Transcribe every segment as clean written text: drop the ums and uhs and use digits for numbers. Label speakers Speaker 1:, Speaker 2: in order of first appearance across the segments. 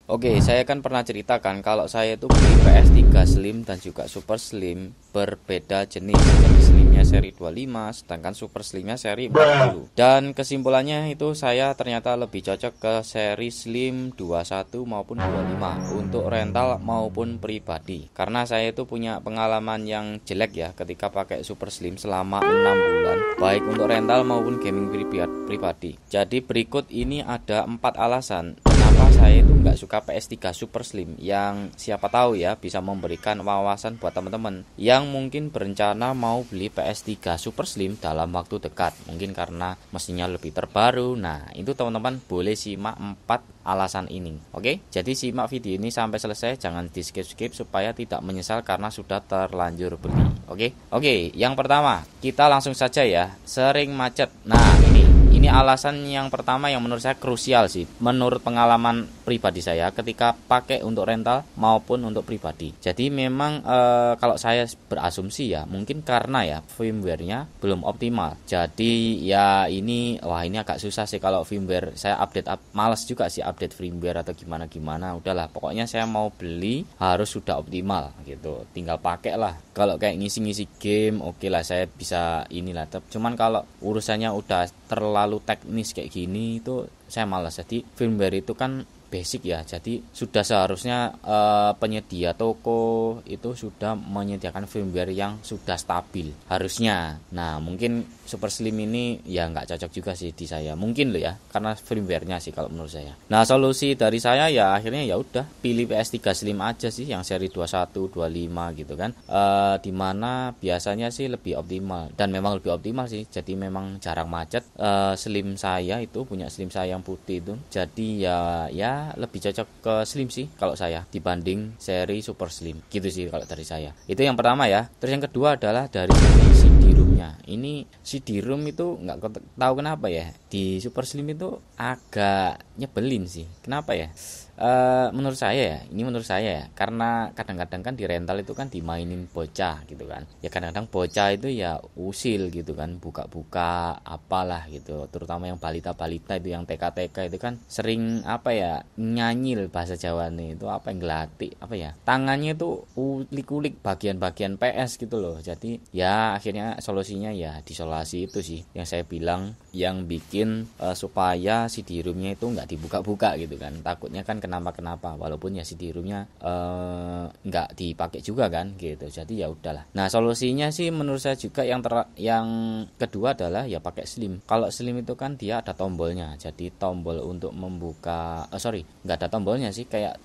Speaker 1: Oke, saya kan pernah ceritakan kalau saya itu beli PS3 Slim dan juga Super Slim berbeda jenis. Jadi Slimnya seri 25, sedangkan Super Slimnya seri 40. Dan kesimpulannya itu saya ternyata lebih cocok ke seri Slim 21 maupun 25 untuk rental maupun pribadi. Karena saya itu punya pengalaman yang jelek ya ketika pakai Super Slim selama 6 bulan, baik untuk rental maupun gaming pribadi. Jadi berikut ini ada 4 alasan kenapa saya itu nggak suka PS3 Super Slim, yang siapa tahu ya bisa memberikan wawasan buat teman-teman yang mungkin berencana mau beli PS3 Super Slim dalam waktu dekat, mungkin karena mesinnya lebih terbaru. Nah, itu teman-teman boleh simak 4 alasan ini. Oke, jadi simak video ini sampai selesai, jangan di skip-skip supaya tidak menyesal karena sudah terlanjur beli. Oke, yang pertama kita langsung saja ya, sering macet. Nah, ini alasan yang pertama yang menurut saya krusial sih, menurut pengalaman pribadi saya ketika pakai untuk rental maupun untuk pribadi. Jadi memang kalau saya berasumsi ya, mungkin karena ya firmware-nya belum optimal. Jadi ya ini agak susah sih kalau firmware saya malas juga sih update firmware atau gimana. Udahlah, pokoknya saya mau beli harus sudah optimal gitu. Tinggal pakai lah. Kalau kayak ngisi-ngisi game, oke lah saya bisa inilah. Cuman kalau urusannya udah terlalu teknis kayak gini itu saya malas. Jadi firmware itu kan basic ya, jadi sudah seharusnya penyedia toko itu sudah menyediakan firmware yang sudah stabil harusnya. Nah, mungkin Super Slim ini ya nggak cocok juga sih di saya, mungkin loh ya, karena firmware-nya sih kalau menurut saya. Nah, solusi dari saya ya akhirnya ya udah pilih PS3 Slim aja sih, yang seri 21, 25 gitu kan, dimana biasanya sih lebih optimal, dan memang lebih optimal sih, jadi memang jarang macet. Slim saya itu punya Slim saya yang putih itu, jadi ya lebih cocok ke Slim sih kalau saya dibanding seri Super Slim gitu sih kalau dari saya. Itu yang pertama ya. Terus yang kedua adalah dari sisi CD-ROM-nya. Ini CD-ROM itu nggak tahu kenapa ya, di Super Slim itu agak nyebelin sih. Kenapa ya? Menurut saya ya, karena kadang-kadang kan di rental itu kan dimainin bocah gitu kan ya, kadang-kadang bocah itu ya usil gitu kan, buka-buka apalah gitu, terutama yang balita-balita itu, yang TK-TK itu kan sering nyanyil bahasa Jawa nih itu, yang gelatik tangannya itu ulik-ulik bagian-bagian PS gitu loh. Jadi ya akhirnya solusinya ya disolasi itu sih yang saya bilang, yang bikin supaya CD-ROM-nya itu nggak dibuka-buka gitu kan, takutnya kan kenapa walaupun ya CD-ROM-nya nggak dipakai juga kan gitu. Jadi ya udahlah. Nah, solusinya sih menurut saya juga yang kedua adalah ya pakai Slim. Kalau Slim itu kan dia ada tombolnya, jadi tombol untuk membuka nggak ada tombolnya sih, kayak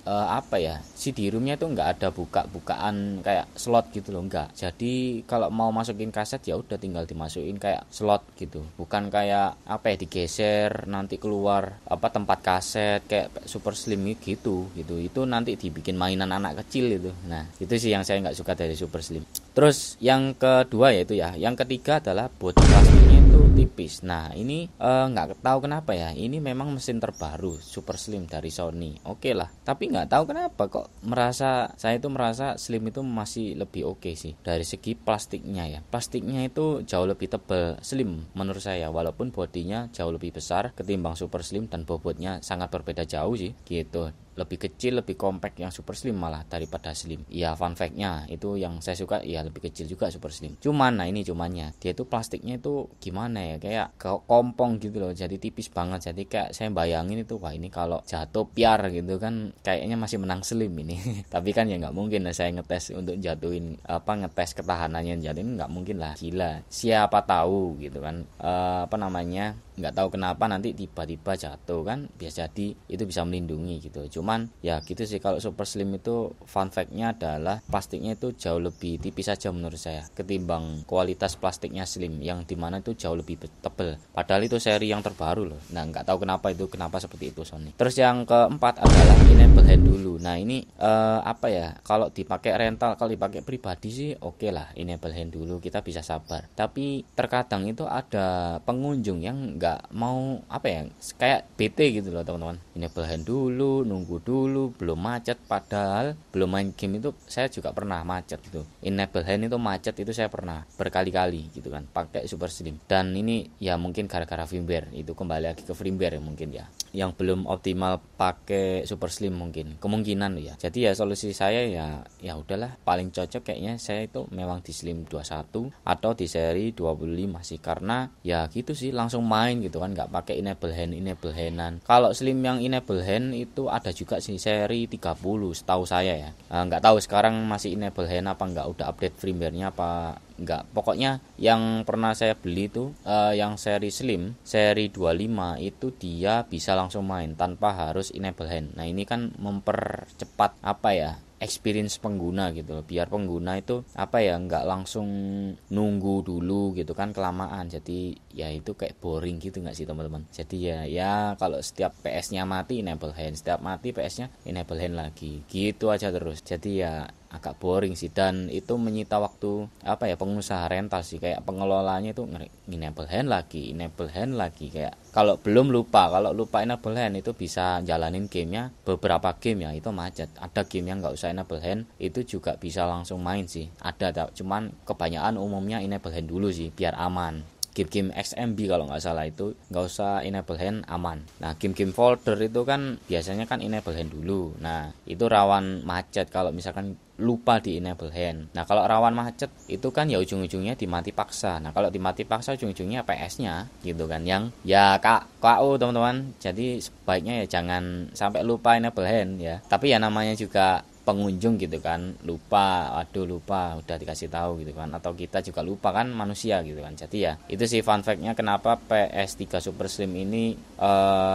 Speaker 1: CD-ROM-nya itu nggak ada bukaan kayak slot gitu loh, nggak. Jadi kalau mau masukin kaset ya udah tinggal dimasukin kayak slot gitu, bukan kayak digeser nanti keluar tempat kaset kayak Super Slim gitu. Itu nanti dibikin mainan anak kecil itu. Nah, itu sih yang saya nggak suka dari Super Slim. Terus yang kedua yaitu ya, yang ketiga adalah bodi plastiknya itu tipis. Nah, ini nggak tahu kenapa ya, ini memang mesin terbaru Super Slim dari Sony, oke lah, tapi nggak tahu kenapa kok saya itu merasa Slim itu masih lebih oke sih dari segi plastiknya ya. Plastiknya itu jauh lebih tebal Slim menurut saya, walaupun bodinya jauh lebih besar ketimbang Super Slim dan bobotnya sangat berbeda jauh sih gitu. Lebih kecil, lebih compact yang Super Slim malah daripada Slim. Ya, fun fact-nya itu yang saya suka ya, lebih kecil juga Super Slim. Ini cumannya dia itu plastiknya itu gimana ya, kayak kompong gitu loh, jadi tipis banget. Jadi kayak saya bayangin itu, wah ini kalau jatuh piar gitu kan kayaknya masih menang Slim ini. Tapi kan ya nggak mungkin lah saya ngetes untuk jatuhin ngetes ketahanannya, jadi nggak mungkin lah, gila. Siapa tahu gitu kan nggak tahu kenapa nanti tiba-tiba jatuh kan, biasa jadi itu bisa melindungi gitu. Cuman ya gitu sih, kalau Super Slim itu fun fact-nya adalah plastiknya itu jauh lebih tipis saja menurut saya ketimbang kualitas plastiknya Slim yang dimana itu jauh lebih tebal, padahal itu seri yang terbaru loh. Nah, nggak tahu kenapa seperti itu Sony. Terus yang keempat adalah enable hand dulu. Nah, ini kalau dipakai rental, kalau dipakai pribadi sih oke lah, enable hand dulu kita bisa sabar. Tapi terkadang itu ada pengunjung yang nggak mau kayak BT gitu loh teman-teman, enable hand dulu, nunggu nunggu dulu, belum macet. Padahal belum main game itu saya juga pernah macet gitu. Enable hand itu macet itu saya pernah berkali-kali gitu kan pakai Super Slim. Dan ini ya mungkin gara-gara firmware, itu kembali lagi ke firmware mungkin ya, yang belum optimal pakai Super Slim mungkin, kemungkinan ya. Jadi ya solusi saya ya udahlah, paling cocok kayaknya saya itu memang di Slim 21 atau di seri 25 sih, karena ya gitu sih, langsung main gitu kan, nggak pakai enable handan. Kalau Slim yang enable hand itu ada juga sih seri 30 setahu saya ya. Nggak tahu sekarang masih enable hand apa nggak, udah update firmware-nya apa enggak. Pokoknya yang pernah saya beli itu yang seri Slim seri 25 itu dia bisa langsung main tanpa harus enable hand. Nah ini kan mempercepat apa ya, experience pengguna gitu loh, biar pengguna itu apa ya, nggak langsung nunggu dulu gitu kan, kelamaan. Jadi ya itu kayak boring gitu nggak sih teman-teman. Jadi ya kalau setiap PS-nya mati enable hand, setiap mati PS-nya enable hand lagi, gitu aja terus. Jadi ya agak boring sih, dan itu menyita waktu apa ya, pengusaha rental sih, kayak pengelolanya itu enable hand lagi, kayak kalau belum lupa, kalau lupa enable hand itu bisa jalanin gamenya, beberapa game ya itu macet. Ada game yang nggak usah enable hand itu juga bisa langsung main sih, ada, cuman kebanyakan umumnya enable hand dulu sih biar aman. Game-game XMB kalau nggak salah itu nggak usah enable hand, aman. Nah game-game folder itu kan biasanya kan enable hand dulu. Nah itu rawan macet kalau misalkan lupa di enable hand. Nah kalau rawan macet itu kan ya ujung-ujungnya dimati paksa. Nah kalau dimati paksa ujung-ujungnya PS-nya gitu kan, yang ya KO teman-teman. Jadi sebaiknya ya jangan sampai lupa enable hand ya. Tapi ya namanya juga pengunjung gitu kan, lupa udah dikasih tahu gitu kan, atau kita juga lupa kan, manusia gitu kan. Jadi ya itu sih fun fact-nya kenapa PS3 Super Slim ini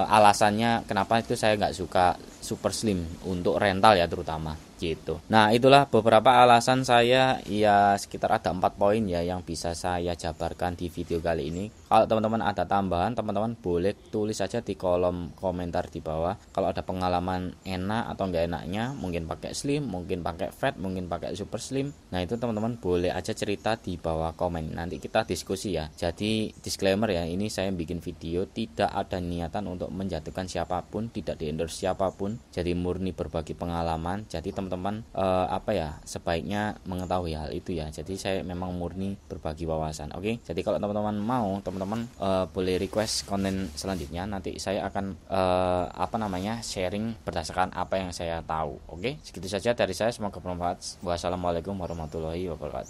Speaker 1: alasannya kenapa itu saya nggak suka Super Slim untuk rental ya terutama gitu. Nah itulah beberapa alasan saya, ya sekitar ada 4 poin ya yang bisa saya jabarkan di video kali ini. Kalau teman-teman ada tambahan, teman-teman boleh tulis saja di kolom komentar di bawah. Kalau ada pengalaman enak atau enggak enaknya, mungkin pakai Slim, mungkin pakai Fat, mungkin pakai Super Slim, nah itu teman-teman boleh aja cerita di bawah komen, nanti kita diskusi ya. Jadi disclaimer ya, ini saya bikin video tidak ada niatan untuk menjatuhkan siapapun, tidak di endorse siapapun, jadi murni berbagi pengalaman. Jadi teman-teman apa ya, sebaiknya mengetahui hal itu ya. Jadi saya memang murni berbagi wawasan. Oke. Jadi kalau teman-teman mau, teman-teman boleh request konten selanjutnya, nanti saya akan sharing berdasarkan apa yang saya tahu. Oke. Segitu saja dari saya, semoga bermanfaat. Wassalamualaikum warahmatullahi wabarakatuh.